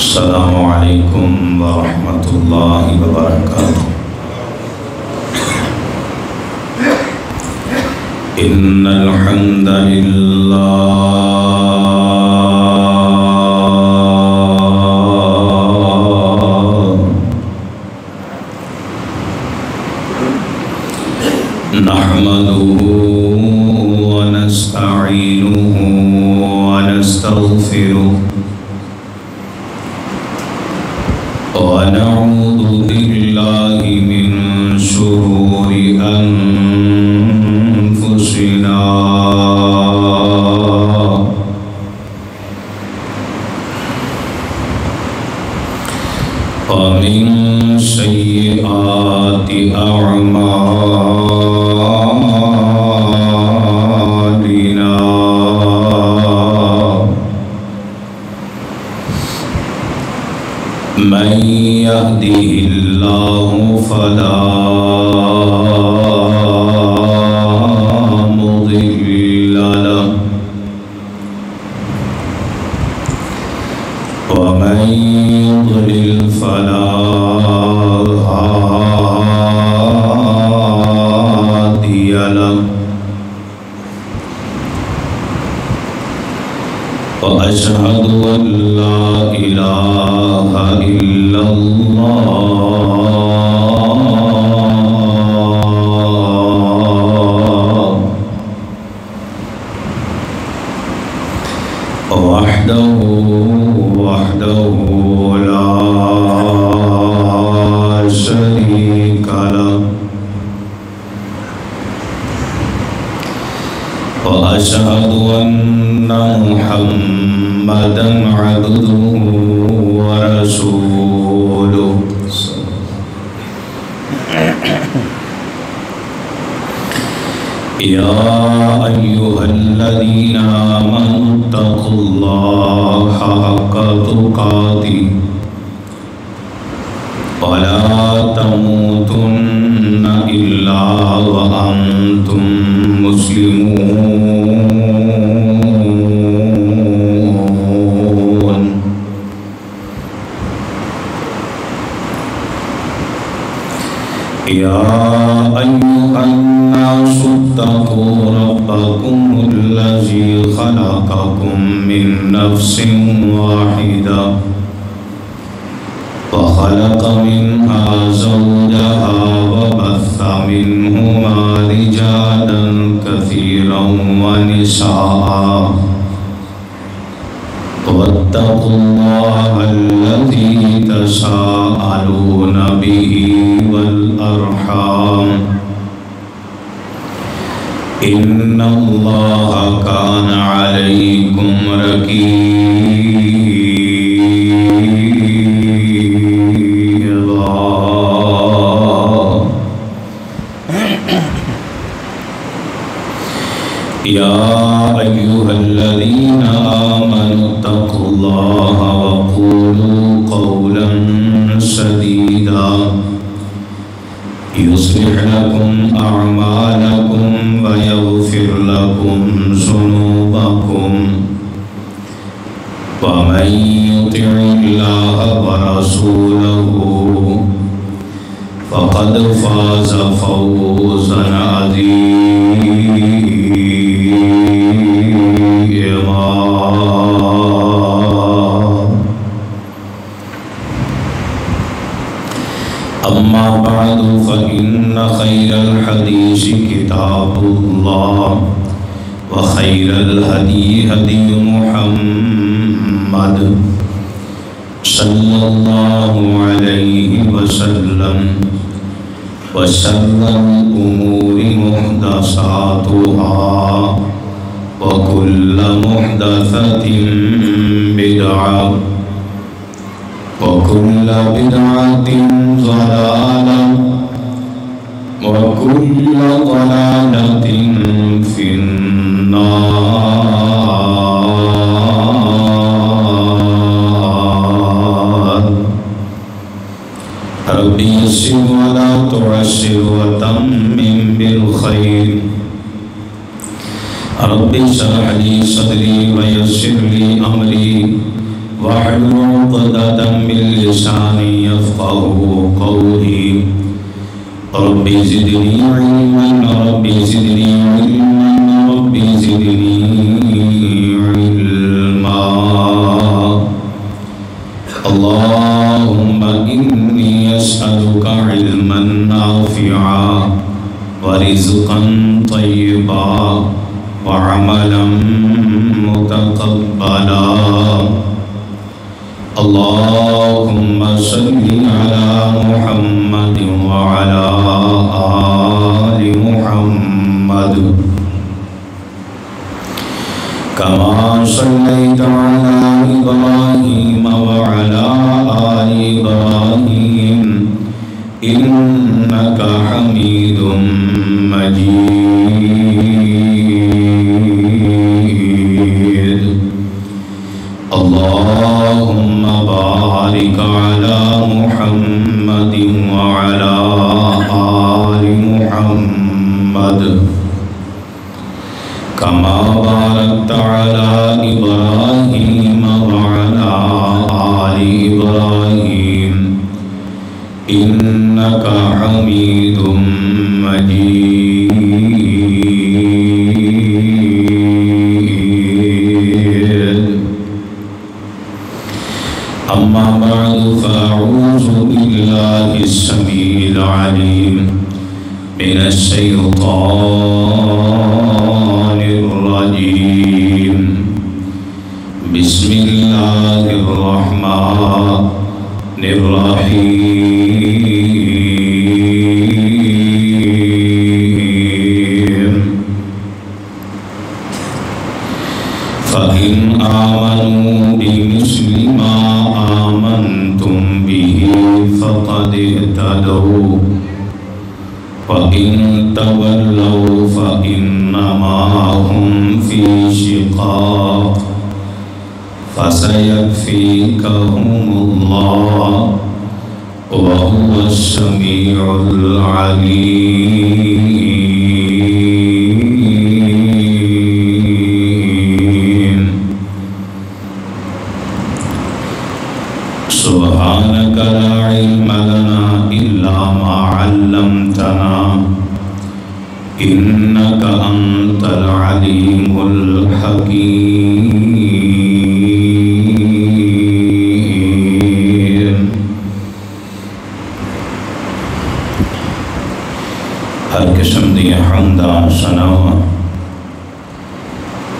السلام علیکم ورحمۃ اللہ وبرکاتہ۔ ان الحمد للہ نحمده ونستعینه ونستغفره ونعوذ بالله من شرور أنفسنا ومن سيئات أعمالنا من يهده الله فلا مضل له ومن يضلل فلا هادي له وأشهد أن لا إله إلا الله وحده لا شريك له وأشهد أن محمدًا عبده ورسوله يا أيها الذين آمنوا اتقوا الله حق تقاته ولا تموتن إلا وأنتم مسلمون يا أيها الناس اتقوا ربكم الذي خلقكم من نفس واحدة وخلق منها زوجها وبث منهما رجالا كثيرا ونساء واتقوا الله الذي تساءلون به والأرحام إن الله كان عليكم رقيبا يا أيها الذين آمنوا اتقوا الله وقولوا قولا سديدا يصلح لكم أعمالكم ويغفر لكم ذنوبكم ومن يطع الله ورسوله فقد فاز فوزا عظيما أما بعد فإن خير الحديث كتاب الله وخير الهدي هدي محمد صلى الله عليه وسلم وشر الأمور محدثاتها وكل محدثة بدعة وكل بدعة ضلالة وكل ضلالة في النار رب يسر ولا تعسر وتمم بالخير رب اشرح لي صدري ويسر لي أمري واحلل عقدة من لساني يفقهوا قولي رب زدني علما رب زدني علما رب زدني علما اللهم إني أسألك علما نافعا ورزقا طيبا وعملا متقبلا اللهم صل على محمد وعلى آل محمد كما صليت على إبراهيم وعلى آل إبراهيم إنك حميد مجيد اللهم بارك على محمد وعلى آل محمد كما باركت على إبراهيم وعلى آل إبراهيم إنك حميد مجيد أما بعد فأعوذ بالله السميع العليم من الشيطان الرجيم بسم الله الرحمن الرحيم فإن آمنوا بمثل ما آمنتم به فقد اهتدوا وإن تولوا فإنما هم في شقاق فسيكفيكهم الله وهو السميع العليم سبحانك لا علم لنا إلا ما علمتنا إنك أنت العليم الحكيم ہر قسم دیا حمداں ثناواں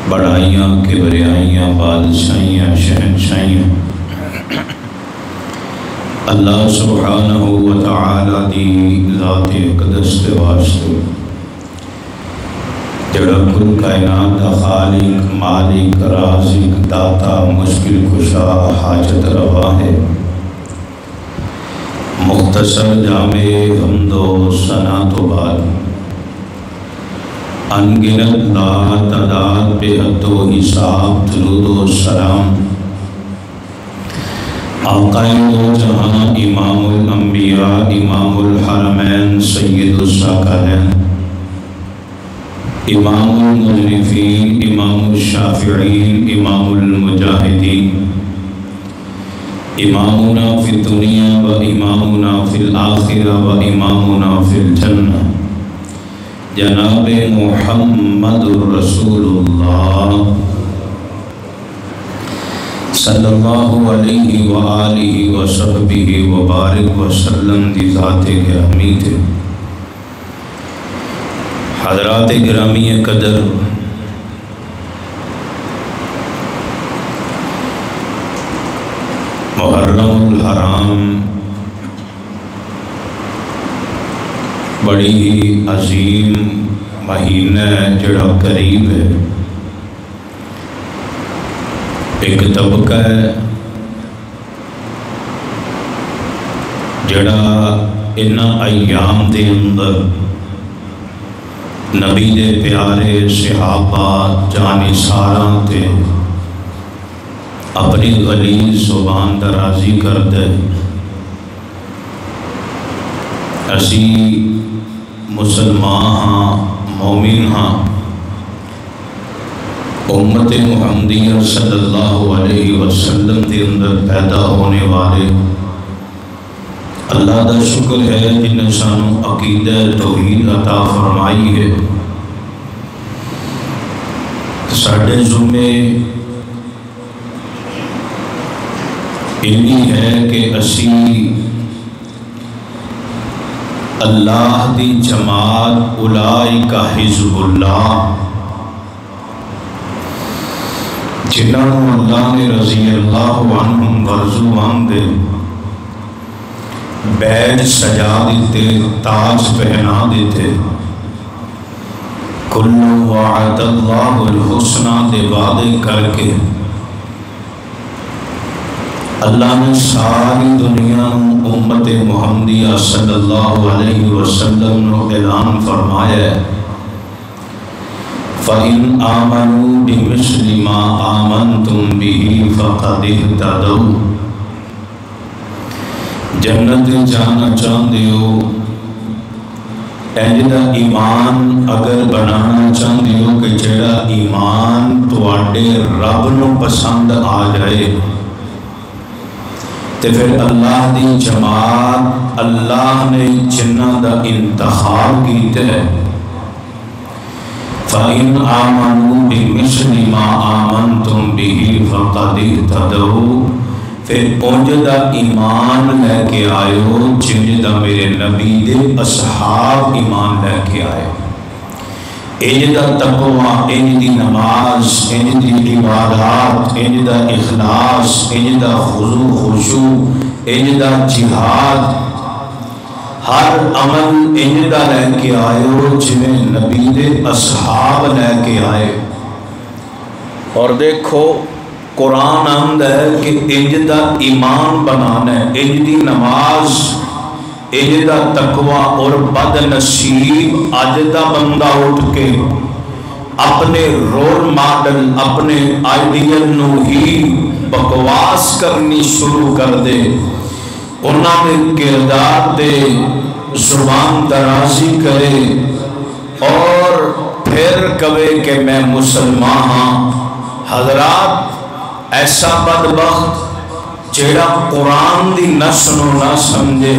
بڑائیاں کبریائیاں بادشاہیاں شہنشاہیاں اللہ سبحانہ وتعالی دی ذات اقدس کے واسطے جڑا کل کائنات دا خالق مالک رازق داتا مشکل کشا حاجت روا ہے مختصر جامع حمد و ثنا تو بعد انگنت لا تعداد بے حد و حساب درود و سلام آقا دو جہاں امام الانبیاء امام الحرمین سید الثقلین امام المذنبین امام الشافعین امام المجاہدین امامنا فی الدنیا و امامنا فی الآخرہ و امامنا فی الجنہ جناب محمد الرسول اللہ صلی اللہ علیہ وآلہ وصحبہ وبارک وسلم دی ذات گرامی تھے حضرات گرامی قدر محرم الحرام بڑی ہی عظیم مہینہ جڑا قریب ہے ایک طبقہ ہے جڑا انہا ایام دے اندر نبی دے پیارے صحابہ جانثاراں تے اپنی غلیظ زبان درازی کر دے اسی مسلمان ہاں مومن ہاں امت محمدیہ صلی اللہ علیہ وسلم کے اندر پیدا ہونے والے اللہ دا شکر ہے جن نے سانو عقیدہ توحید عطا فرمائی ہے۔ ساڈے ذمے یہ ہے کہ اسی اللہ دی جماعت اولئک حزب اللہ جنہوں اللہ نے رضی اللہ عنہم ورضوان دے بیج سجا دیتے، تاج پہنا دیتے، کلو وعد اللہ الحسنہ دے وعدے کر کے اللہ نے ساری دنیا امت محمدیہ صلی اللہ علیہ وسلم نو اعلان فرمایا ہے فَإِنْ آمَنُوا بِمِثْلِ مَا آمَنْتُمْ بِهِ فَقَدِ اهْتَدَوْا۔ جنت جانا چاہتے ہو، ایجدہ ایمان اگر بنانا چاہتے ہو کہ جڑا ایمان تواڈے رب نو پسند آ جائے تو پھر اللہ دی جماعت اللہ نے جنہ دا انتخاب کیتے ہے۔ فَإِنْ آمَنُوا بِمِثْلِ مَا آمَنْتُمْ بِهِ فَقَدِ اهْتَدَوْا۔ پھر اونجدہ ایمان لے کے آئے ہو جنجدہ میرے نبی دے اصحاب ایمان لے کے آئے ہو، انجدہ تقوی، انجدی نماز، انجدی عبادات، انجدہ اخلاص، انجدہ خضوع خشوع، انجدہ جہاد، ہر عمل انجدہ لے کے آئے ہو جنہیں نبی دے اصحاب لے کے آئے۔ اور دیکھو قرآن آمد ہے کہ انجدہ ایمان بنانا ہے، انجدی نماز، انجدہ تقوی اور بد نصیب اجدہ بندہ اٹھ کے اپنے رول ماڈل، اپنے آئیڈیل نو ہی بکواس کرنی شروع کر دے، انہاں نے کردار دے زبان درازی کرے اور پھر کہے کہ میں مسلمان ہاں۔ حضرات ایسا بدبخت جیڑا قرآن دی نہ سنو نہ سمجھے،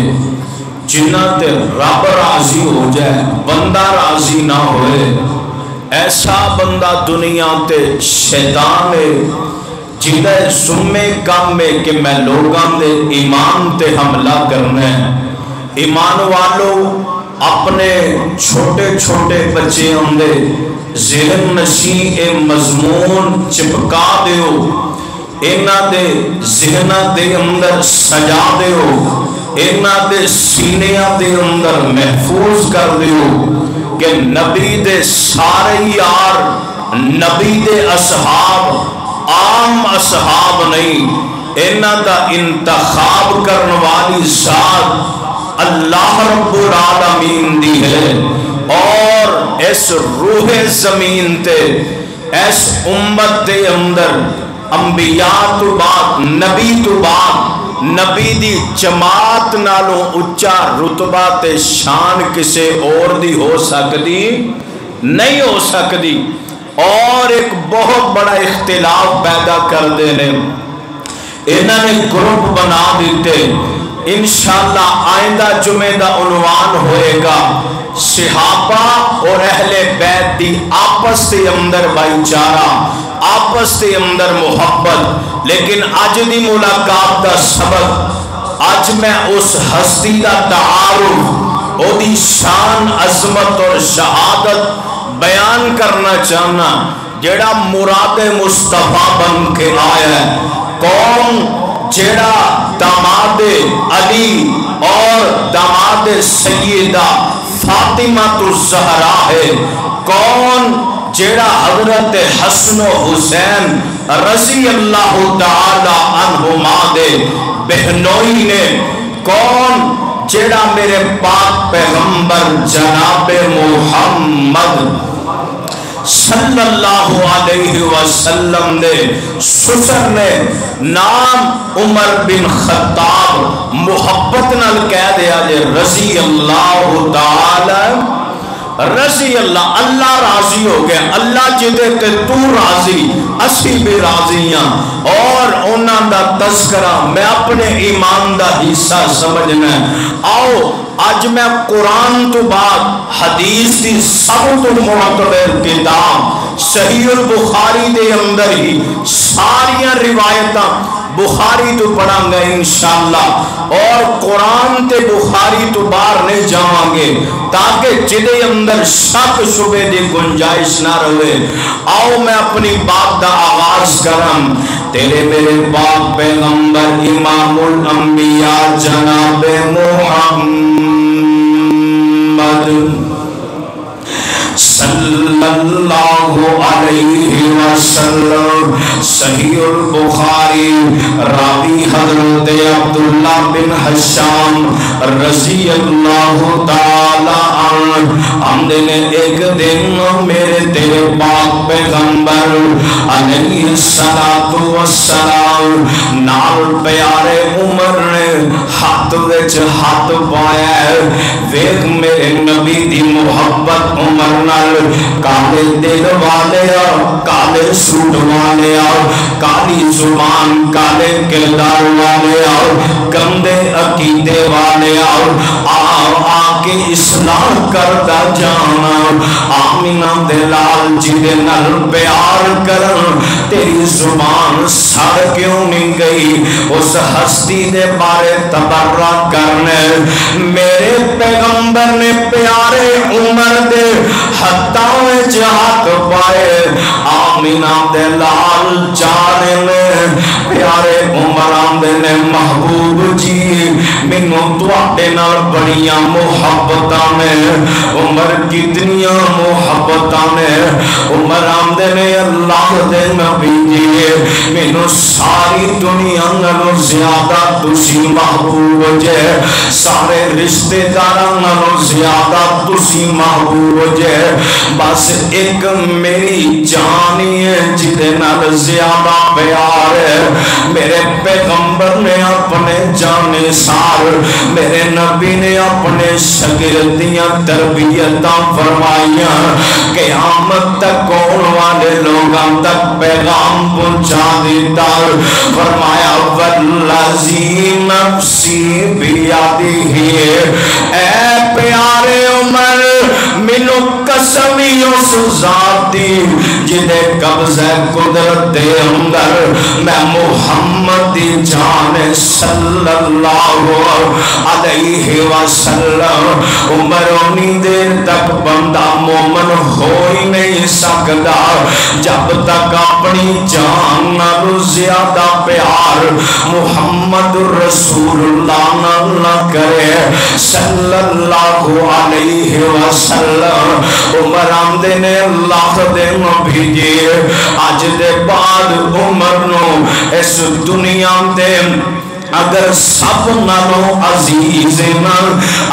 جنہ تے رب راضی ہو جائے بندہ راضی نہ ہوئے، ایسا بندہ دنیا تے شیطان ہے جدہ سمے کام میں کہ میں لوگاں دے ایمان تے حملہ کرنا ہے۔ ایمان والو اپنے چھوٹے چھوٹے بچے ہوندے ذہن نشین اے مضمون چپکا دیو، اینا دے ذہنہ دے اندر سجا دیو، اینا دے سینیاں دے اندر محفوظ کر دیو کہ نبی دے سارے یار، نبی دے اصحاب عام اصحاب نہیں، اینا دا انتخاب کرنے والی ذات اللہ رب العالمین دی ہے۔ اور اس روح زمین تے اس امت دے اندر انبیاء تو بعد نبی تو بعد نبی دی جماعت نالوں اچھا رتبہ تے شان کسے اور دی ہو سکتی نہیں ہو سکتی۔ اور ایک بہت بڑا اختلاف پیدا کر دینے انہوں نے گروپ بنا دیتے۔ انشاءاللہ آئندہ جمعہ دا عنوان ہوئے گا صحابہ اور اہل بیت دی آپس کے اندر بھائی چارہ، آپس کے اندر محبت۔ لیکن آج دی ملاقات دا سبق، آج میں اس ہستی دا تعارف، او دی شان عظمت اور شہادت بیان کرنا چاہنا جیڑا مراد مصطفیٰ بن کے آیا ہے۔ کون جیڑا داماد علی اور داماد سیدہ فاطمہ الزہرا ہے، کون جیڑا حضرت حسن و حسین رضی اللہ تعالی عنہما دے بہنوئی نے، کون جیڑا میرے پاک پیغمبر جناب محمد صلی اللہ علیہ وسلم نے سسر نے نام عمر بن خطاب محبت نال کہہ دیا جے رضی اللہ تعالی رضی اللہ، اللہ راضی ہو گیا، اللہ جدے تے تو راضی اسی بھی راضی ہاں۔ اور انہاں دا تذکرہ میں اپنے ایمان دا حصہ سمجھنا ہے۔ آؤ آج میں قرآن تو بعد حدیث دی سب تو معتبر کتاب صحیح البخاری دے اندر ہی ساریاں روایتاں بخاری تو پڑھاں گا انشاءاللہ، اور قرآن تے بخاری تو باہر نہیں جاؤں گے تاکہ جدے اندر شک شبے دی گنجائش نہ رہے۔ آؤ میں اپنی بات دا آغاز کرم، تیرے میرے پاک پیغمبر امام الانبیاء جناب محمد صلی اللہ علیہ وسلم، صحیح البخاری، راوی حضرت عبداللہ بن حشام رضی اللہ تعالی عنہ، ہم نے ایک دن میرے تیرے پاک پیغمبر علیہ السلام نال پیارے عمر نے ہاتھ وچ ہاتھ پایا، ویکھ میرے نبی دی محبت عمر نال، کالے دل والے کالے سوٹ والے کالی زبان کالے کردار والے گندے عقیدے والے آ کے اسلام کرتا جانا، آمینہ دلال جدے نال پیار کرن تیری زبان سڑ کیوں نہیں گئی، اس ہستی دے بارے تبرہ کرنے میرے پیغمبر نے پیارے عمر دے ہتھاں جہات پائے، آمینہ دے لال جانے میں پیارے عمر آمدے نے محبوب جی مینوں تواڈے نال بڑیاں محبتاں نے، عمر کتنیاں محبتاں نے، عمر آمدے نے اللہ دے نبی جی مینوں ساری دنیا نالوں زیادہ تسی محبوب جے، سارے رشتے داراں نالوں زیادہ تسی محبوب جے، بس ایک میری جانی ہے جدے نال زیادہ پیار ہے۔ میرے پیغمبر نے اپنے جانے سار میرے نبی نے اپنے شاگردیاں تربیتاں فرمائیاں، قیامت تک کون والے لوگاں تک پیغام پہنچا دیتا، فرمایا والذی نفسی بیدہ، اے پیارے عمر مینوں قسمی اس ذات دی جدے قبضہ قدرت دے اندر میں محمد دی جان صلی اللہ علیہ وسلم، عمر اونی دیر تک بندہ مومن ہو ہی نہیں سکتا جب تک اپنی جان نالوں زیادہ پیار محمد رسول اللہ نہ کرے صلی اللہ علیہ وسلم۔ عمر آمدے نے اللہ دے نبی جی اج دے بعد عمر نو اس دنیا دے اگر سب نالوں عزیز نا،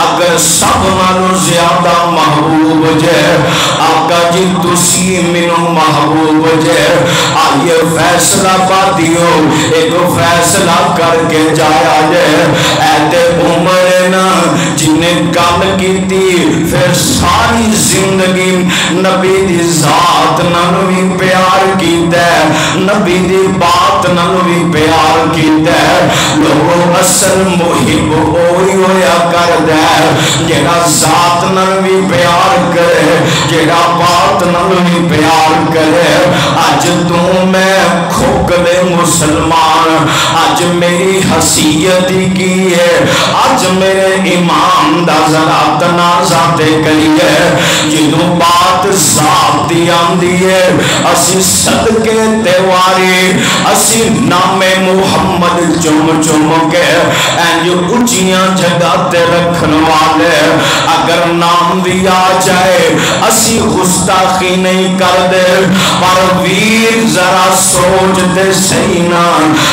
اگر سب نالوں زیادہ محبوب جے، آقا جی تسی منو محبوب جے، آئیے فیصلہ پاتیو ایک فیصلہ کر کے جایا جے، ایتے عمر نا جنہیں کام کی تھی پھر ساری زندگی نبی دی ذات ننوی پیار کی دے، نبی دی بات ننوی پیار کی دے، لوگوں اصل محب ہوئی ہویا کر دے، جیڑا ذات ننوی پیار کرے، جیڑا بات ننوی پیار کرے، آج تو میں کھوک دے مسلمان، آج میری حسیت کی ہے، آج میرے امام دا ذرا تنازع تے کریے، جنہوں بات ذات دی آندی ہے، اسی صدقے تیواری، اسی نام محمد چم چم کے جو اچھیاں جگہ تے رکھن والے، اگر نام بھی آ جائے اسی گستاخی نہیں کر دے، پر ویر ذرا سوچ دے سینا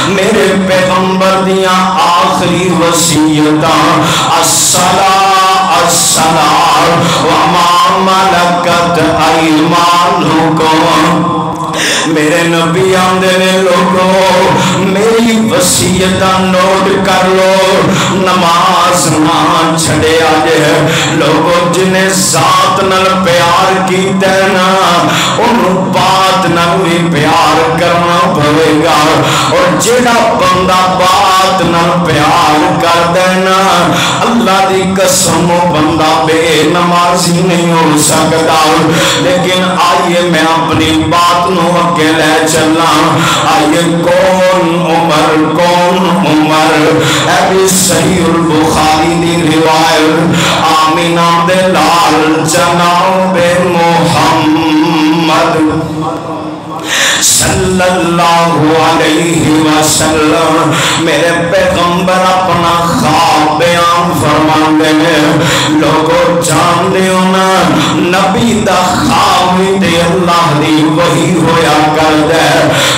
میرے پیغمبر دیاں آخری وصیتاں، الصلاة السلام وما ملکت ایمانکم، میرے نبی آمدے نے لوگوں میری وصیتاں نوٹ کر لو، نماز نہ چھڑیا جے لوگوں جنہیں ذات نال پیار کیتا ہے نا انہوں بات نال بھی پیار کرنا پڑے گا اور جڑا بندہ بات نال پیار کر دینا اللہ دی قسم بندہ بے نمازی نہیں ہو سکتا لیکن آئیے میں اپنی بات نو اگے لے چلا آئیے کون عمر اے بھی صحیح البخاری دی روایت آمینہ دے لال جناب محمد صلی اللہ علیہ وسلم میرے پیغمبر اپنا خواب بیان فرماندے ہیں لوگوں جان دیو نا نبی دا خواب تے اللہ دی وحی ہویا کر دے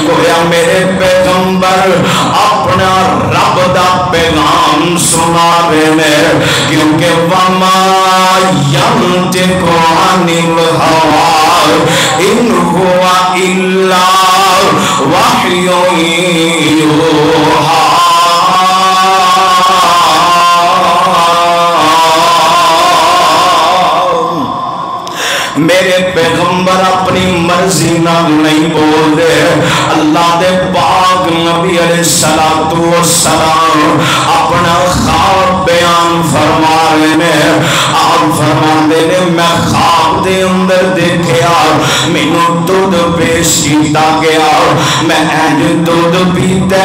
گویا میرے پیغمبر اپنا رب دا پیغام سنا رہے ہیں کیونکہ وما ینطق عن الہویٰ ان ہوا الا وحی یوحیٰ میرے پیغمبر اپنی مرضی نہ نہیں بول دے اللہ دے پاک نبی علیہ السلام اپنا خواب بیان فرما رہے ہیں آپ فرما دے نے میں خواب دے اندر دیکھیا مینوں دودھ پیش کیتا گیا میں اینج دودھ پیتا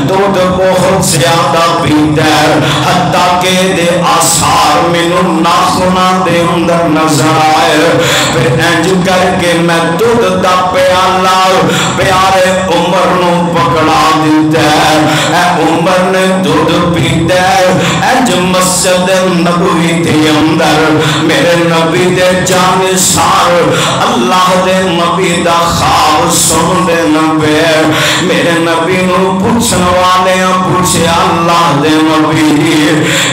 دودھ بہت زیادہ پیتا حتیٰ کہ دے آثار مینوں ناخناں دے اندر نظر آئے پھر انج کر کے میں دودھ دا پیالہ پیارے عمر نو پکڑا دیتا ہے اے عمر نے دودھ پیتا ہے انج مسجد نبوی دے اندر میرے نبی دے جانشار اللہ دے نبی دا خواب سن دے نبی میرے نبی نو پوچھن والے پوچھے اللہ دے نبی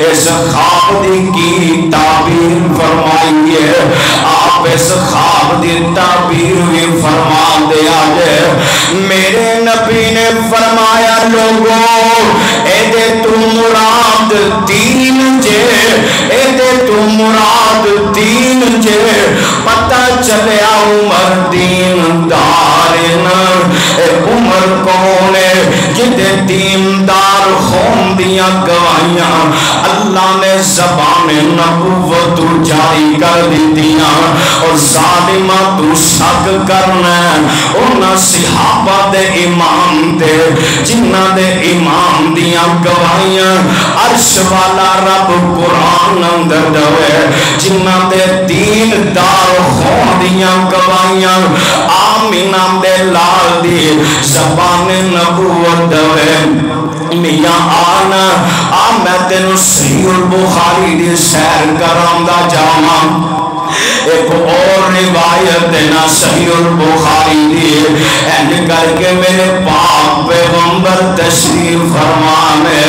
اس خواب دی کی تعبیر فرمائیے آپ اس خواب دی تعبیر بھی فرما دیا جے میرے نبی نے فرمایا لوگوں اے دے تو مراد دین جے اے دے تو مراد دین جے پتہ چلیا عمر دین دارنا اے عمر کون ہے جدے دیندار خون دیا گوائیاں اللہ نے زبان نبوت جاری کر دی دیا اور ظالمہ تو شک کرنا انہاں صحابہ دے امام دے جنہ دے امام دیا گوائیاں عرش والا رب قرآن اندر دوے جنہ دے دین دار خون دیا گوائیاں آمینہ دے لال دی زبان نبوت دوے میاں آنا میں تینوں صحیح البخاری دی سیر کرامدہ جاواں ایک اور روایت دینا صحیح البخاری دی اینج کر کے میرے پاک پیغمبر تشریف فرمانے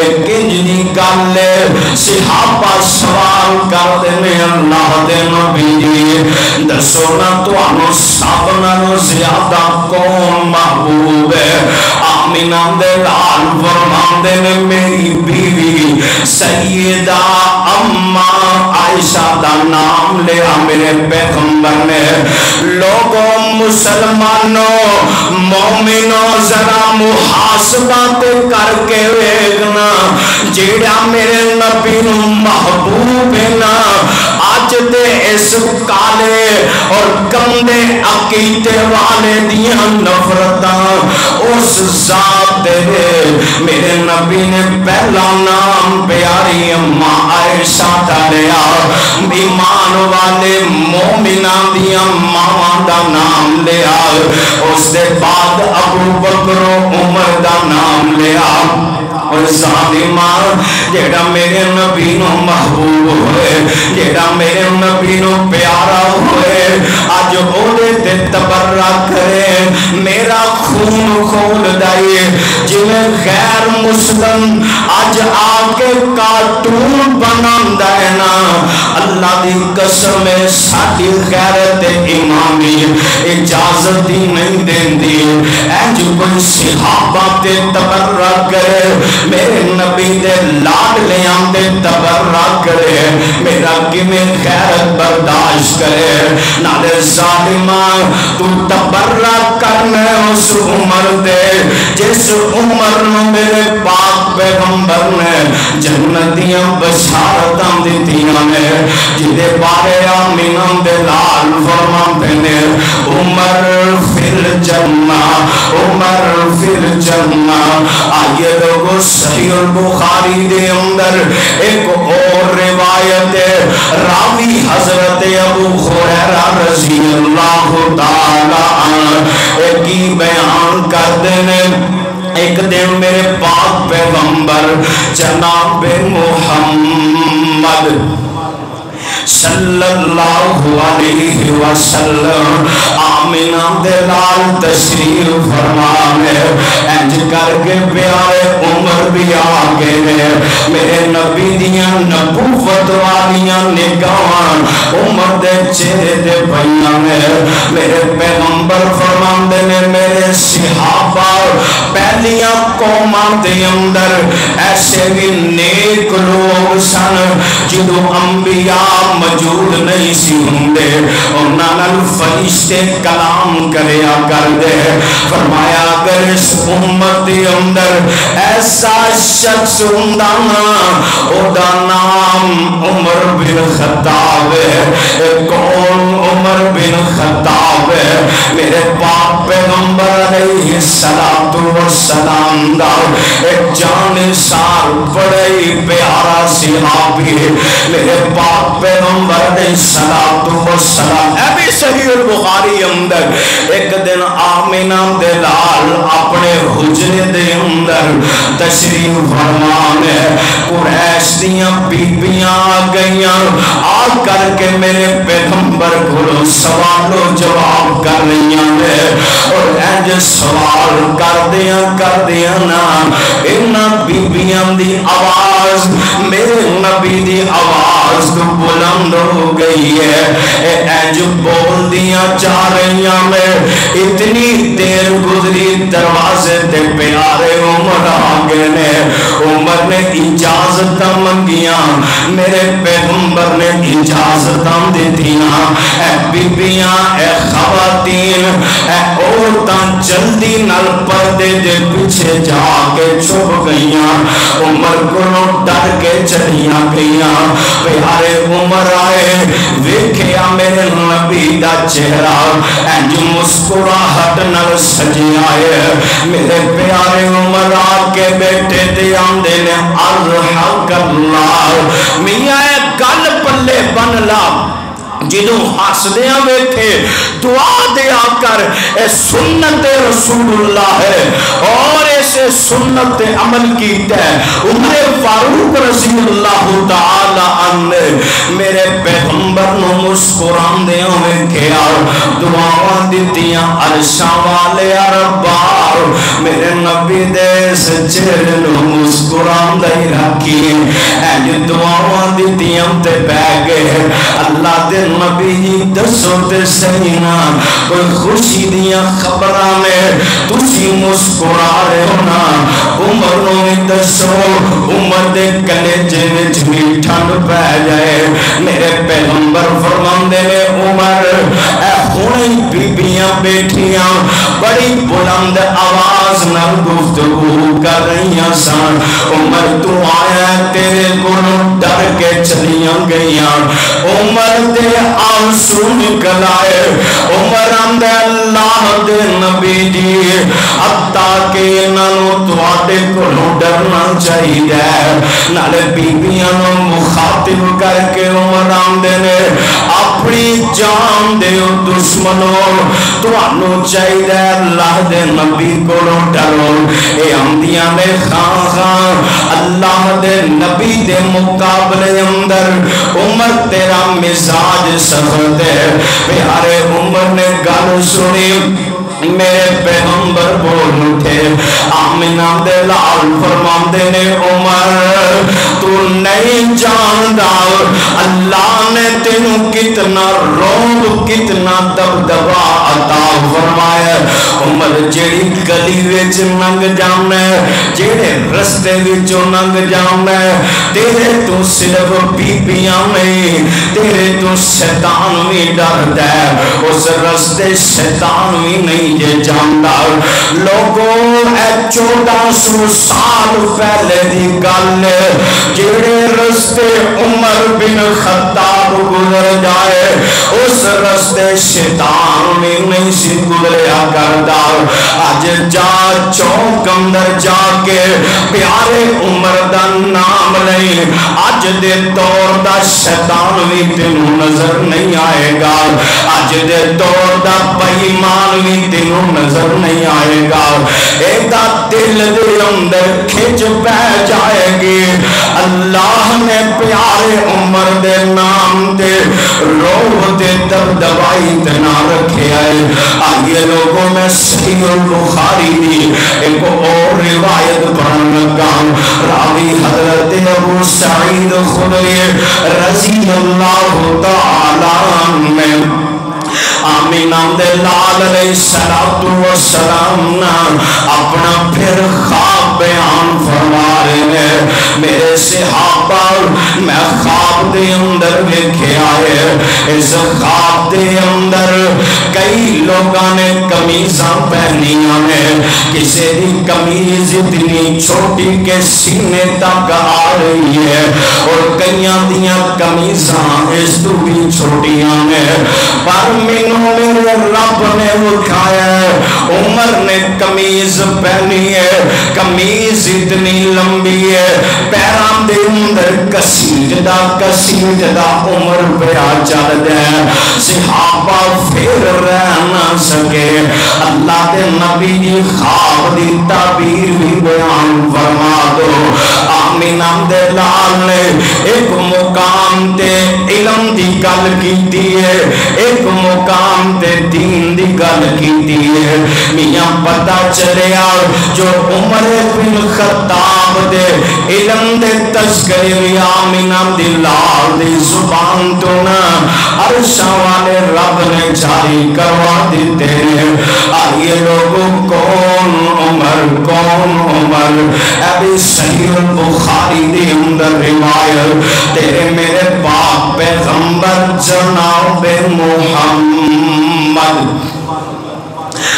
ایک انجنی کالے صحابہ سوال کر دینے اللہ دے نبی جی دسو نا تو انو سابنا نو زیادہ کون محبوب ہے آمینہ دے لال فرمان دینے میری بیوی سیدہ اممہ عائشہ دا نام لیا میرے پیغمبر نے لوگوں مسلمانوں مومنوں ذرا محاسبہ تے کر کے ویگنا جیڑا میرے نبی نو محبوب ہے نا آج دے اس کالے اور گندے عقیدے والے دیاں نفرتاں اس ذات دے میرے نبی نے پہلا نام پیاری اماں عائشہ ڈالیا ایمان والے مومنان دیا ماں دا نام لیا اس دے بعد ابو بکر و عمر دا نام لیا اور ظالمان جیڑا میرے نبی نو محبوب ہوئے جیڑا میرے نبی نو پیارا ہوئے آج اولے تے تبرہ کرے میرا خون کھول دائے جنہیں غیر مسلم آج آکے کارٹون بنام دائنا اللہ دی قسم ساڑی غیرت امامی اجازت ہی نہیں دین دی جو کوئی صحابہ تے تبرہ کرے میرے نبی دے لاڈ اگلیاں دے تبرہ کرے میرا کمیں خیرت برداشت کرے نالے ظالمان تو تبرہ کرنے اس عمر دے جس عمر میرے پاک پیغمبر نے جنتیاں بشارتاں دیتیاں نے جدے بارے آمیناں دے لال فرمان دینے عمر فی الجنہ عمر فی الجنہ آئیے لوگو صحیح البخاری دے اندر ایک اور روایت راوی حضرت ابو ہریرہ رضی اللہ تعالی عنہ ایک ہی بیان کر دینے ایک دن میرے پاک پیغمبر جناب محمد صلی اللہ علیہ وسلم آمینہ دلال تشریف فرمانے انج کر کے پیارے عمر بھی آگے نے میرے نبی دیاں نبوت والیاں نگاہاں عمر دے چہرے دے پہیاں میں میرے پیغمبر فرماندے نے میرے صحابہ پہلیاں قوماں دے اندر ایسے بھی نیک لوگ سن جدو انبیاء موجود نہیں سی ہوندے انہاں نال فرشتے کلام کریا کر دے فرمایا اگر اس امت دے اندر ایسا شخص ہوندا نا او دا نام عمر بن خطاب ہے کون عمر بن خطاب ہے میرے پاک پیغمبر علیہ السلام دا ایک جانسار بڑے پیارا صحابی میرے پاک پیغمبر علیہ السلام اے بھی صحیح البخاری اندر ایک دن آمینہ دلال اپنے حجرے دے اندر تشریف فرمانے قریش دیاں بیبیاں گئیاں آ کر کے میرے پیغمبر کو سوال و جواب کر رہیاں نے اور انج سوال کر دیا نا انہاں بیبیاں دی آواز میرے نبی دی آواز تو بلند ہو گئی ہے انج بول دیا جا رہیاں میں اتنی دیر گزری دروازے تے پیارے عمر آگے نے عمر نے اجازت منگیاں میرے پیغمبر نے اجازت دیتیاں اے بیبیاں اے خواتین اے عورتاں جلدی نال پردے دے پیچھے جا کے چھپ گئیاں عمر کو ڈر کے چلیاں گئیاں پیارے عمر آئے ویکھیا میرے نبی دا چہرہ انج مسکراہٹ نال سجے آئے میرے پیارے عمر آ کے بیٹے دے آندے نے الحق اللہ میاں گل پلے بن لا جنہوں حسدیاں بیٹھے دعا دیا کر اے سنت رسول اللہ ہے اور ایسے سنت عمل کیتا ہے عمر فاروق رضی اللہ تعالی عنہ میرے پیغمبر نو مسکران دیا ویکھیا دعاواں دتیاں عرشاں والے ربا میرے نبی دے چہرے نو مسکران دے رکھی انج دعاواں دتیاں تے بیٹھ گئے اللہ دے نبی جی دسو تے سینا کوئی خوشی دیاں خبراں میں تسی مسکرا رہے ہو نا عمر نو دسو عمر دے کلیجے وچ بھی ٹھنڈ پے جائے میرے پیغمبر فرماندے نے عمر اے ہن بیبیاں بیٹھیاں بڑی بلند آواز نال گفتگو کر رہیاں سن عمر تو آیا تیرے کولوں ڈر کے چلیاں گئیاں عمر دے آنسو نکل آئے عمر آندے اللہ دے نبی جی اب تاکہ انہوں تواڈے کولوں ڈرنا چاہیے نالے بیبیاں نو مخاطب کر کے عمر آندے نے اپنی جان دے دشمنوں تانوں چاہیے اللہ دے نبی کولوں ڈرو اے آندیاں نے خان خان اللہ دے نبی دے مقابلے اندر عمر تیرا مزاج سخت ہے پیارے عمر نے گل سنی میرے پیغمبر بول اٹھے آمینہ دے لال فرماندے نے عمر تو نہیں جاندا اللہ نے تینوں کتنا روب کتنا دبدبا عطا فرمایا عمر جیڑی گلی وچ لنگ جانا جیڑے رستے وچوں لنگ جانا تیرے تو صرف بیبیاں نہیں تیرے تو شیطان بھی ڈردا ہے اس رستے شیطان بھی نہیں جے جاندا لوگوں اے 1400 سال پہلے دی گل جیڑے رستے عمر بن خطاب گزر جائے اس رستے شیطان بھی نہیں سی گزریا کردا اج جا چوک اندر جا کے پیارے عمر دا نام نہیں اج دے دور دا شیطان بھی تینوں نظر نہیں آئے گا اج دے دور دا بے ایمان بھی تینوں نظر نہیں آئے گا ایدا دل دے اندر کھچ پہ جائے گی اللہ نے پیارے عمر دے نام دے روح دے دبدبائی تنا رکھے آئے آئیے لوگوں میں صحیح البخاری دی ایک اور روایت پڑھن لگا راوی حضرت ابو سعید خدری رضی اللہ تعالی میں آمینہ دے لال علیہ السلام اپنا پھر خواب بیان فرما رہے ہیں میرے صحابہ میں خواب دے اندر لکھے آئے اس خواب دے اندر کئی لوگاں نے کمیزاں پہنیاں ہیں کسی دی کمیز اتنی چھوٹی کے سینے تک آ رہی ہے اور کئیاں دیاں کمیزاں اس تو بھی چھوٹیاں ہیں پر مینوں میرے رب نے اٹھایا ہے عمر نے کمیز پہنی ہے کمیز اتنی لمبی ہے پیرام دے اندر کسیجدہ عمر پہ آ چل دے صحابہ پھر رہ نہ سکے اللہ دے نبی جی خواب دی تعبیر بھی بیان فرما دو آمینہ دے لال نے ایک مقام تے علم دی گل کیتی ہے ایک مقام تے دین دی گل کیتی ہے میاں پتہ چلیا جو عمر بن خطاب دے علم دے تذکرے بھی آمینہ دی لال دی زبان تو نا عرشاں والے رب نے جاری کروا دیتے ہیں آئیے لوگوں کون عمر ابھی صحیح البخاری دی اندر روایت تیرے میرے پاک پیغمبر جناب محمد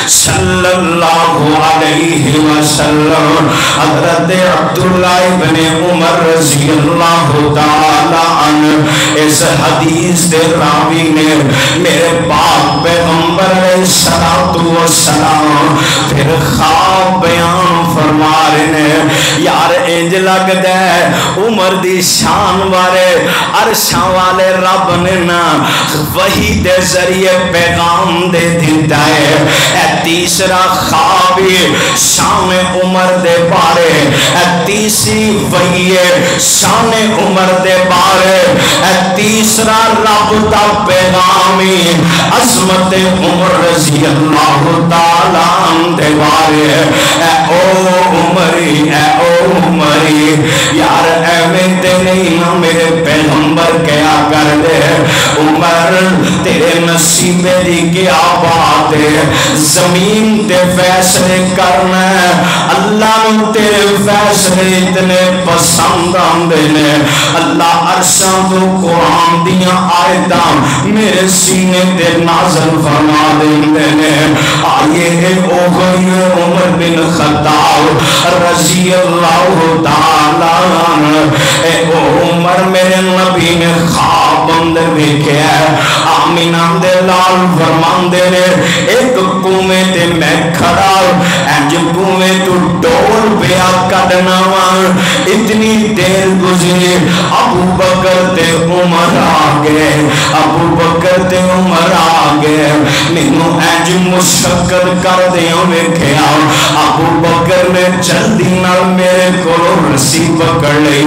صلی اللہ علیہ وسلم حضرت عبداللہ ابن عمر رضی اللہ تعالی عنہ اس حدیث دے راوی نے میرے پاک پیغمبر علیہ السلام پھر خواب بیان فرما رہے ہیں یار انج لگدا ہے عمر دی شان بارے عرشاں والے رب نے نا وحی دے ذریعے پیغام دے دیتا ہے تیسرا خواب شان عمر دے بارے تیسری وحی شان عمر دے بارے تیسرا رب دا پیغام عظمت عمر رضی اللہ تعالی دے بارے اے عمری یار ایویں تے نہیں نہ میرے پیغمبر کیا کر دے عمر تیرے نصیبے دی کیا بات ہے زمین تے فیصلے کرنا ہے اللہ نے تیرے فیصلے اتنے پسند آندے نے اللہ عرشاں تو قرآن دیاں آیتاں میرے سینے تے نازل فرما دیندے نے آئیے او گئی عمر بن خطاب رضی اللہ تعالی عنہ اے او عمر میرے نبی نے خواب اندر دیکھا ہے آمینہ دے لال فرماندے نے ایک کنویں تے میں کھڑا انج کنویں تو ڈول پیا کڈنا وا اتنی دیر گزری ابو بکر تے عمر آ گئے ابو بکر تے عمر آ گئے مینوں انج مشکل کر دیاں ویکھیا ابو بکر نے جلدی نال میرے کولوں رسی پکڑ لئی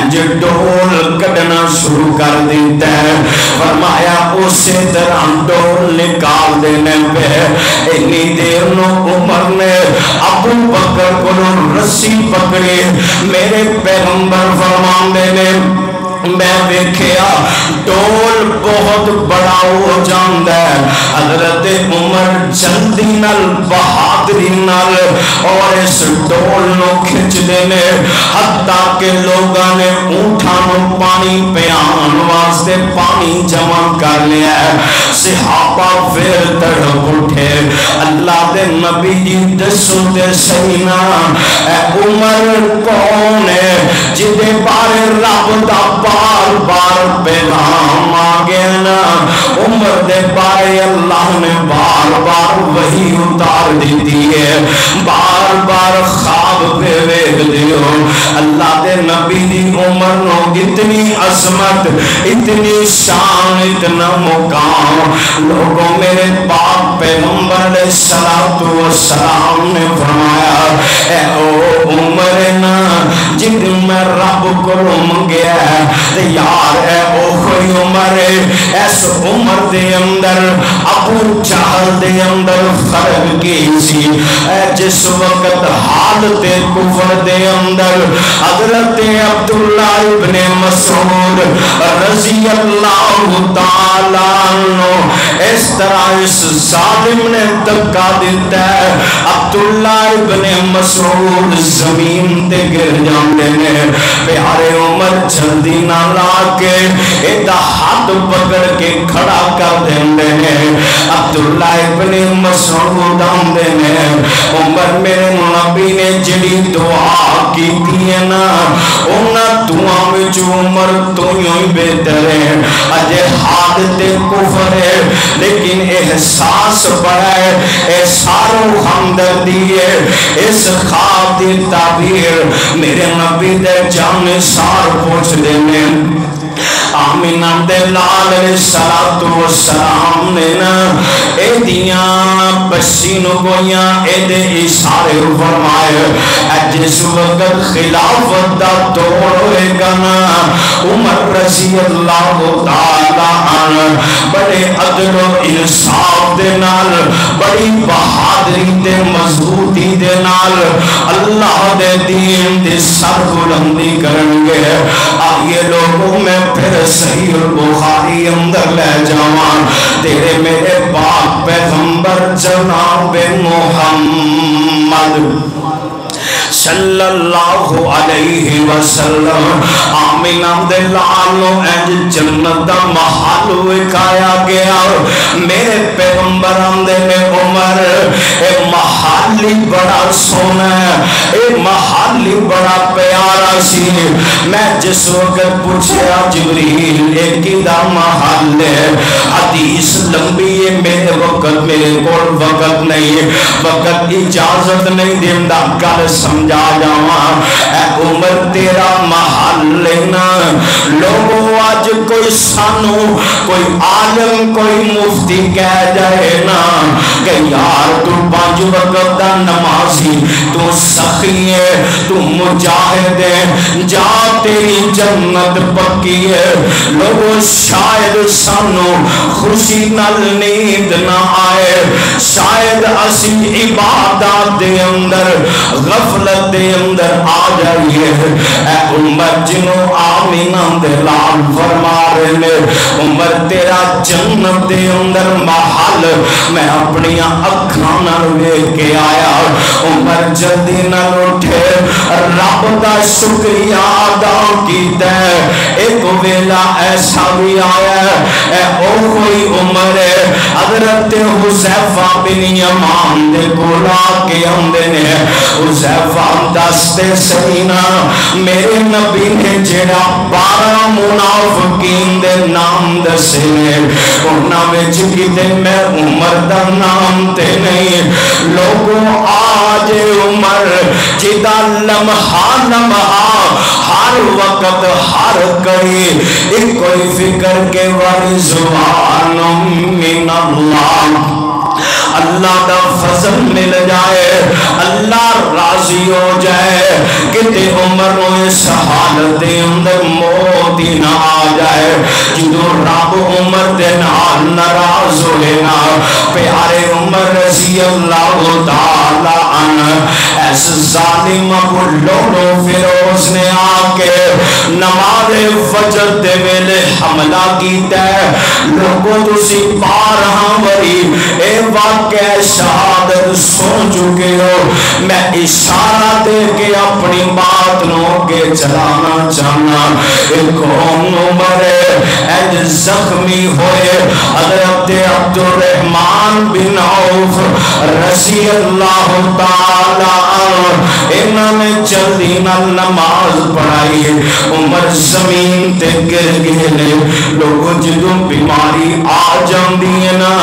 انج ڈول کڈنا شروع کر دیتا ہے. فرمایا اسی طرح ڈول نکال دینے پہ اتنی دیر نو عمر نے ابو بکر کو رسی پکڑی. میرے پیغمبر فرماندے نے میں ویکھیا ڈول بہت بڑا ہو جاندا ہے. حضرت عمر جلدی نال بہادری نال اور اس ڈول نو کھچ دینے حتیٰ کہ لوگاں نے اونٹاں نو پانی پیان واسطے پانی جمع کر لیا ہے. صحابہ پھر تڑپ اٹھے. اللہ دے نبی جی دسو تے صحیح نا اے عمر کون ہے جدے بارے رب دا بار بار پیغام آگے نا. عمر دے بارے اللہ نے بار بار وحی اتار دیتی ہے. بار بار خواب پہ ویکھ دیو. اللہ دے نبی دی عمر نو اتنی عظمت اتنی شان اتنا مقام. لوگوں میرے پاک پیغمبر علیہ السلام نے فرمایا اے او عمر نا جد میں رب کو منگیا ہے یار اے او کوئی عمر ہے. اس عمر دے اندر ابو جہل دے اندر فرق کی سی. اے جس وقت حالت کفر دے اندر حضرت عبداللہ ابن مسعود رضی اللہ تعالیٰ عنہ اس طرح اس ظالم نے دھکا دیتا ہے عبداللہ ابن مسعود زمین تے گر جاندے نے. پیارے عمر جلدی نہ لا کے ایدہ ہاتھ پکڑ کے کھڑا کر دیندے نے. عبداللہ ابن مسعود آندے نے عمر میرے نبی نے جڑی دعا کی تھی نا انہاں دعا میں جو عمر تو ہی بہتر ہے. اجے حالت کفر ہے لیکن احساس بڑا ہے. اے سارو ہمدردی ہے. اس خواب دی تعبیر میرے نبی دے جان سار پوچھ دینے آمینہ دے لال علیہ السلام نے نا اے دیاں پسینو گویاں اے دے اشارے فرمائے. جس وقت خلافت دا دور ہوئے گا نا عمر رضی اللہ تعالیٰ عنہ بڑے عدل و انصاف دے نال بڑی بہادری دے مضبوطی دے نال اللہ دے دین دے سر بلندی کرنگے. آئیے لوگوں میں پھر صحیح البخاری اندر لے جاوان تیرے میرے پاک پیغمبر جناب محمد صلی اللہ علیہ وسلم آمینہ دے لالو اینج جنت دا محل وکایا گیا. میرے پیغمبر آندے میں عمر اے محلی بڑا سونا ہے اے محلی بڑا پیارا سی. میں جس وقت پوچھیا جبریل ایک کی دا محل ہے حدیث لمبی ہے میرے وقت میرے کول وقت نہیں وقت اجازت نہیں دیندہ گل سمجھا جاواں. اے عمر تیرا محل لینا لوگوں آج کوئی سانو کوئی عالم کوئی مفتی کہہ جائے نا کہ یار تو 5 وقت دا نمازی تو سخی ہے تو مجاہد ہے جا تیری جنت پکی ہے. لوگوں شاید سانو خوشی نال نیند نہ آئے شاید اسی عبادات دے اندر غفلت دے اندر آ جائیے. اے عمر جنوں آمینہ دے لال فرما رہے میں عمر تیرا جنت دے اندر محل میں اپنی اکھاں نال ویکھ کے آیا. عمر جلدی نال اٹھے رب دا شکریہ ادا کیتا ہے. ایک ویلا ایسا بھی آیا اے او کوئی عمر ہے حضرت حذیفہ بن یمان دے کول آ کے آندے نے حذیفہ دستے سینا میرے نبی نے جڑا 12 منافقین دے نام دسے انہاں وچ کتے میں عمر دا نام تے نہیں. لوگوں آج عمر جدا لمحہ لمحہ ہر وقت ہر کڑی ایک کوئی فکر کے والی زبان من اللہ اللہ دا فضل مل جائے، اللہ راضی ہو جائے، کتے عمر نو اس حالت دے اندر موت ہی نہ آ جائے۔ جدو رب عمر دے نال ناراض ہوئے نا، پیارے عمر رضی اللہ تعالی عنہ ایس ظالم ابو لولو فیروز نے آ کے نماز فجر دے ویلے حملہ کیتا ہے۔ لوگوں تسی بارہاں وری اے واقعہ شہادت سن چکے ہو، میں اشارہ دے کے اپنی بات نو کے چلانا چاہنا۔ ایک عمر اج زخمی ہوئے حضرت عبد الرحمن بن عوف رضی اللہ تعالی عنہ، انہوں نے جلدی نہ نماز پڑھائی، عمر زمین تے گر گئے۔ لوگوں جدوں بیماری آ جاندی ہے نا،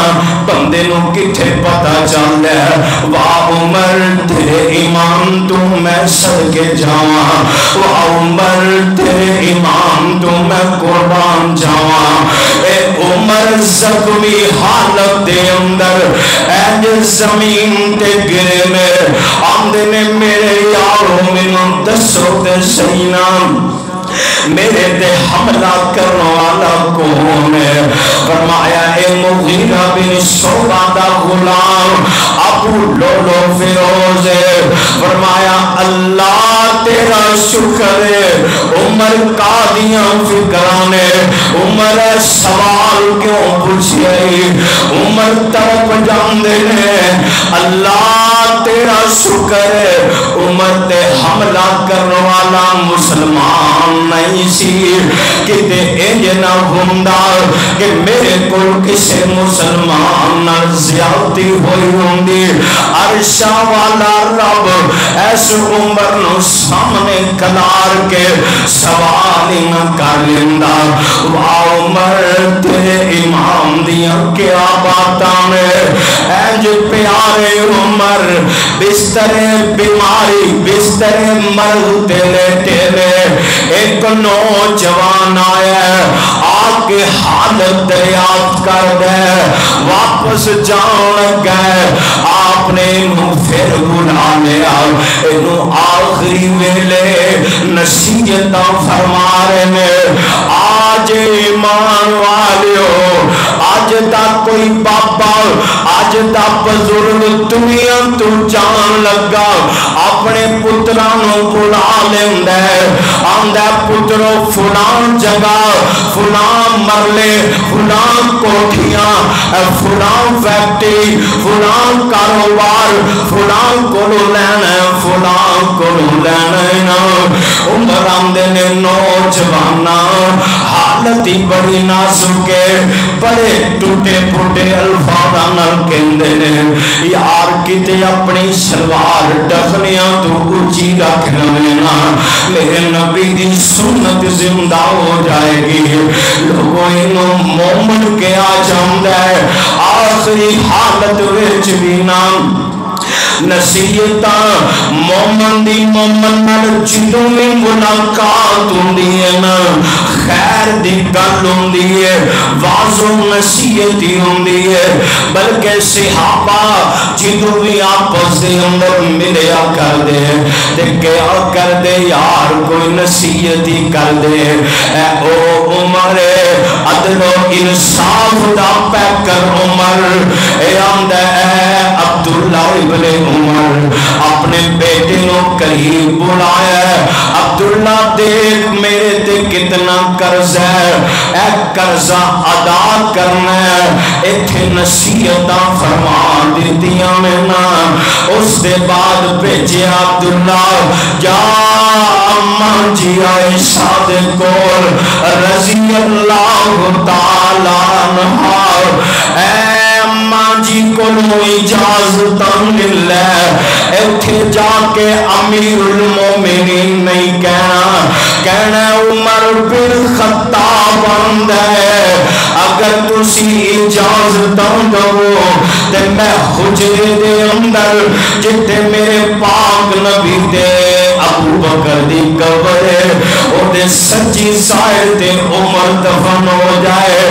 بندے نو کتھے پتہ چلدا ہے، واہ عمر تیرے ایمان تو میں صدقے جاواں، واہ عمر تیرے ایمان تو میں قربان جاواں۔ اے عمر زخمی حالت دے اندر اے زمین تے گرے میں آمدے نے میرے یارو مینوں دسو تے سینا میرے دے حملہ کرنے والا کون ہے؟ فرمایا اے مغیرہ بن شعبہ دا غلام ابو لولو فیروز ہے۔ فرمایا اللہ تیرا شکر ہے، عمر قادیاں فکرانے، عمر سوال کیوں پوچھئے، عمر طرف جاندے نے، اللہ تیرا شکر ہے، عمر تے حملہ کرنے والا مسلمان نہیں سی، کتے انج نہ ہوندا کہ میرے کول کسے مسلمان نہ زیادتی ہوئی ہوندی۔ عرشہ والا رب ایس عمر نو سامنے کلار کے سوال نہ کر لیندا، واہ عمر تیرے امام دیاں کیا باتاں میں انج پیارے عمر بستر بیماری بستر مرض تے لیٹے نے، ایک نوجوان آیا آ کے حالت دریافت کر دے، واپس جان گئے، آپ نے انہوں پھر بلا لیا، انہوں آخری ویلے نصیحت فرما رہے ہیں، آج ایمان والیو، آج تک کوئی بابا، آج تک بزرگ دنیا تو جان لگا اپنے پترانوں بلا لیندہ ہے، آندہ پتروں فلان جگہ فلان مرلے فلان کوٹھیاں فلان فیکٹری فلان کاروبار فلان کولو لینا فلان کولو لینا۔ عمر آمدے نے نوجوانا حالت ہی بڑی نازکے بڑے ٹوٹے پھوٹے الفاظاں نال کہندے نے، یار کتے اپنی شلوار ڈفنیاں تو اونچی رکھ لینا، میرے نبی دی سنت زندہ ہو جائے گی۔ لوگوں انہوں مومن کے آ جاندہ ہے، آخری حالت وچ بھی نام نصیحتاں مومن دی مومن نال جدوں میں ملاقات ہوندی ہے نا، خیر دی گل ہوندی ہے، واعظ و نصیحت ہی ہوندی ہے، بلکہ صحابہ جدوں بھی آپس دے اندر ملیا کر دے تے کیا کر دے یار کوئی نصیحت ہی کر دے، اے او عمر عدل و انصاف دا پیکر عمر، اے آمدہ اے عبداللہ ابن عمر اپنے بیٹے نو قریب بلایا ہے، عبداللہ دیکھ میرے تے کتنا قرض ہے، اے قرضہ ادا کرنا ہے، ایتھے نصیحتاں فرما دیتیاں میں نا۔ اس دے بعد بھیجے عبداللہ جا اماں جی عائشہ دے کول رضی اللہ تعالیٰ عنہ، اے اماں جی کو اجازت مل ہے، ایتھے جا کے امیر المومنین نہیں کہنا عمر بن خطاب بند ہے، اگر تسی اجازت دو تے میں حجرے دے اندر جتے میرے پاک نبی دے ابو بکر دی قبر ہے او دے سچی سائر تے عمر دفن ہو جائے،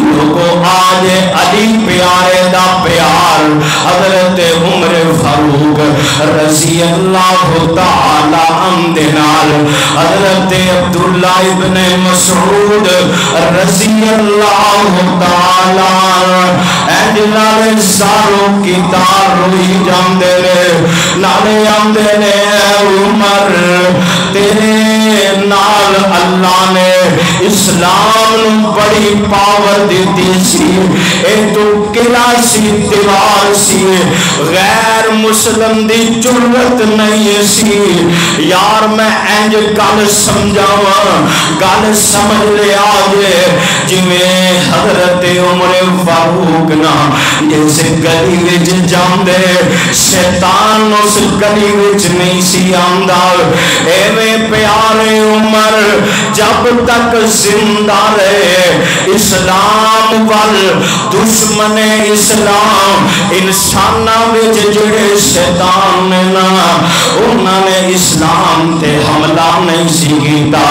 لوگوں آج علی پیارے دا پیار حضرت عمر فاروق رضی اللہ تعالی عنہ دے نال حضرت عبداللہ ابن مسعود رضی اللہ تعالی اینڈ نالے ساروں کی تار روئی جاندے نالے آمدے نے عمر تیرے نال اللہ نے اسلام بڑی پاور دیتی سی اے تو قلعہ سی دیوار سی غیر مسلم دی جرت نہیں سی یار میں انج گل سمجھاواں گل سمجھ لیا جے جویں حضرت عمر فاروق نا جس گلی وچ جاندے شیطان اس گلی وچ نہیں سی آندا ایویں پیارے عمر جب تک زندہ رہے اسلام وال دشمن اسلام انساناں وچ جڑے شیطان نے نا انہاں نے اسلام تے حملہ نہیں سی کیتا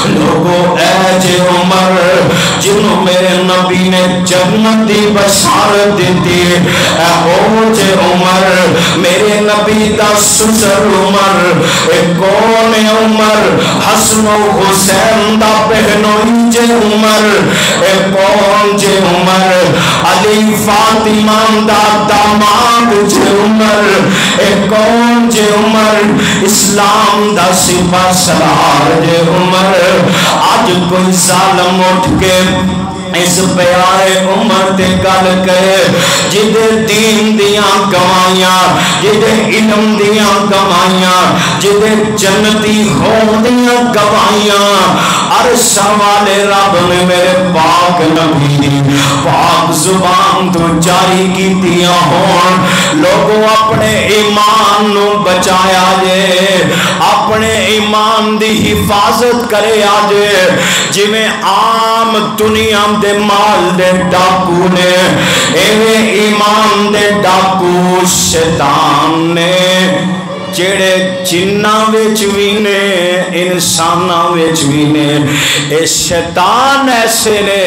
لوگوں اے جے عمر جنہوں میرے نبی نے جنت دی بشارت دیتی اے او جے عمر میرے نبی دا سسر عمر اے کون ہے عمر حسن و حسین دا بہنوئی جے عمر اے کون جے عمر علی فاطمہ دا داماد جے عمر اے کون جے عمر اسلام دا سپاہ سالار جے عمر آج کوئی ظالم اٹھ کے اس پیارے عمر تے گل کرے جدے دین دیاں گوائیاں جدے علم دیاں گوائیاں جدے جنتی ہون دیاں گوائیاں عرش والے رب نے میرے پاک نبی دی پاک زبان تو جاری کی دیاں ہون لوگوں اپنے ایمان نو بچایا جے اپنے ایمان دی حفاظت کرے آجے جویں عام دنیا دے مال دے ڈاکو نے ایویں ایمان دے ڈاکو شیطان نے جڑے جناں وچ وی نے انساناں وچ وی نے اے شیطان ایسے نے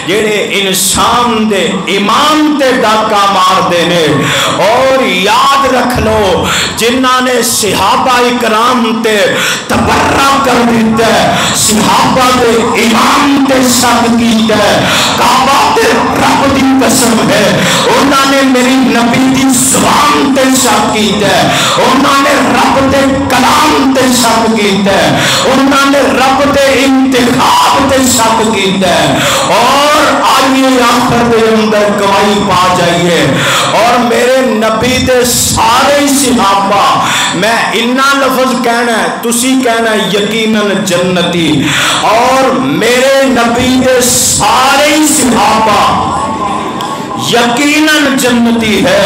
جڑے انسان دے ایمان تے ڈاکا مار دے نے اور یاد رکھ لو جنہاں نے صحابہ اکرام تے تبرہ کر دیتا ہے صحابہ دے ایمان تے شک کیتا ہے کعبہ تے رب دی قسم ہے انہاں نے میری نبی دی زبان تے شک کیتا ہے انہاں نے رب دے کلام تے شک کیتا ہے انہاں نے رب دے انتخاب تے شک کیتا ہے اور آئیے آخر دے اندر گواہی پا جائیے اور میرے نبی دے سارے صحابہ میں انہا لفظ کہنا ہے تسی کہنا ہے یقیناً جنتی اور میرے نبی دے سارے صحابہ یقیناً جنتی ہے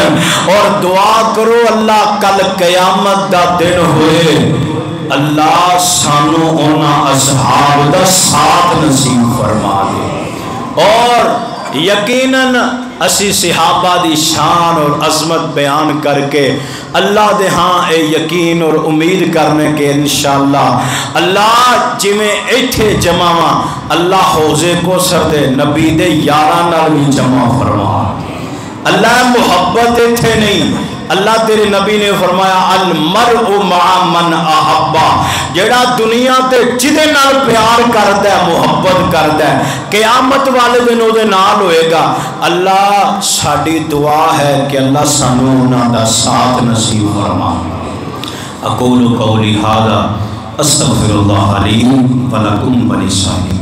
اور دعا کرو اللہ کل قیامت دا دن ہوئے اللہ سانو اونا اصحاب دا ساتھ نصیب فرما دے اور یقیناً اسی صحابہ دی شان اور عظمت بیان کر کے اللہ دے ہاں اے یقین اور امید کرنے کے انشاءاللہ اللہ جویں ایتھے جمع اللہ حوضے کو سر دے نبی دے یاراں نال بھی جمع فرما اللہ محبت ایتھے نہیں اللہ تیرے نبی نے فرمایا المرء مع من احبا جڑا دنیا تے جدے نال پیار کردا ہے محبت کردا ہے قیامت والے دن او دے نال ہوئے گا اللہ ساڈی دعا ہے کہ اللہ سانو انہاں دا ساتھ نصیب فرما اقول قولی ھذا استغفر اللہ لی ولکم ولسائر